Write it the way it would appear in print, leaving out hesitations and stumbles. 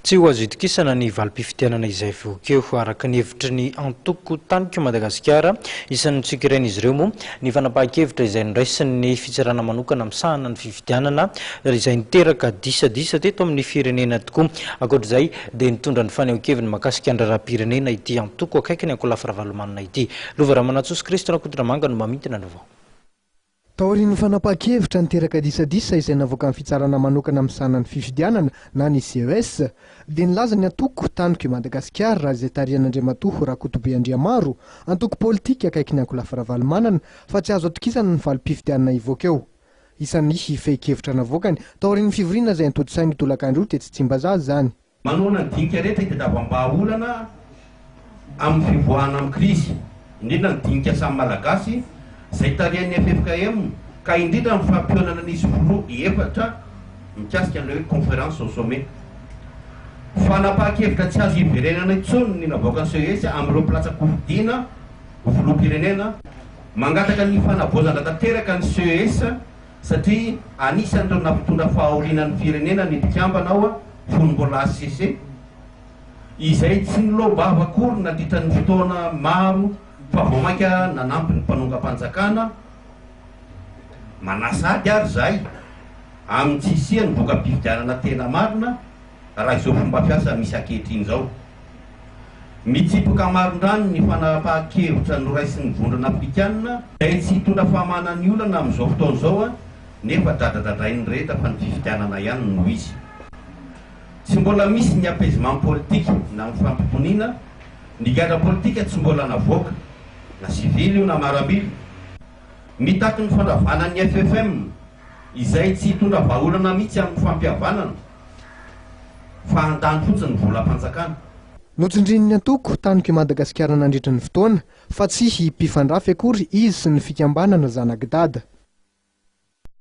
Tsy ho azo itokisana ny valim-pifidianana izay voakeo araka ny hevitry ny antoko Taniko Madagasikara isan'ny Notsikerain'ny izy ireo moa ny fanapahan-kevitry izay niraisin'ny fitsarana manokana misahana ny fifidianana izay niteraka disadisa teto amin'ny firenena tokoa. Ankoatr'izay dia nitondra ny fanehoan-keviny mahakasika ny raharaham-pirenena ity antoko akaiky ny ankolafaravalomana ity. Lova Ramanatsoa Kristy rakotra manga no mamintana andro vao. Taorian'ny fanapahan-kevitra niteraka disadisa izay navoaka ny fitsarana manokana misahana ny fifidianana na ny CES dia nilaza ny antoko Taniko i Madagasikara izay tarihan'Andriamatoa Rakotobeandriamaro antoko politika akaiky ny ankolafaravalomana fa tsy azo atokisana ny valim-pifidianana ivoaka eo. Isan'ny fehi-kevitra navoakany taorian'ny fivoriana izay nitody-tsainy tolakandro tetsy Tsimbazaza zany. Manona ny dinika rehetra itadiavam-bahaolana amin'ny fivoahana amin'ny krizy, indrindra ny dinika samy malagasy izay tarihan'ny FFKM ka indrindra amin'ny fampionana nisy efatra mikasika ny hoe conférence au sommet. Fanapahan-kevitra tsy azo iverenana intsony ny navoaka ny CES amin'ireo mpilatsa-kofidiana ho filoham-pirenena mangataka ny fanavozana tanteraka ny CES satria anisan'ireo nampitondra fahaorinan'ny firenena ny mpikambana ao fonombola ACC izay tsy nilobava akory nandritra ny fotoana maro fa vao mainka nanampy ny mpanonga-panjakana manasady ary zay amin'ny tsisia ny voka-pifidianana tena marina raha izao fomba fiasa misy ankehitriny zao. Mitsipoka maron-drano ny fanapahan-kevitra noraisin'ny vondrana afrikanina izay tsy hitondra fahamanany olana amin'izao fotoana izao nefa dradadradrainy rehetra fa ny fifidianana ihany no izy. Tsy mbola misy ny apaisement politika na amin'ny fampitoniana, ny gadra politika tsy mbola navoaka na sivily io na maramily. Mitaky ny fandravanan'ny FFM izay tsy hitondra vahaolana mihitsy amin'ny fampihavanana fa andany fotsiny volam-panjakana. Notsindrin'ny antoko Taniko i Madagasikara nandritra ny fotoana fa tsy hipifandrafy akory izy sy ny fikambanana zanak'i dada.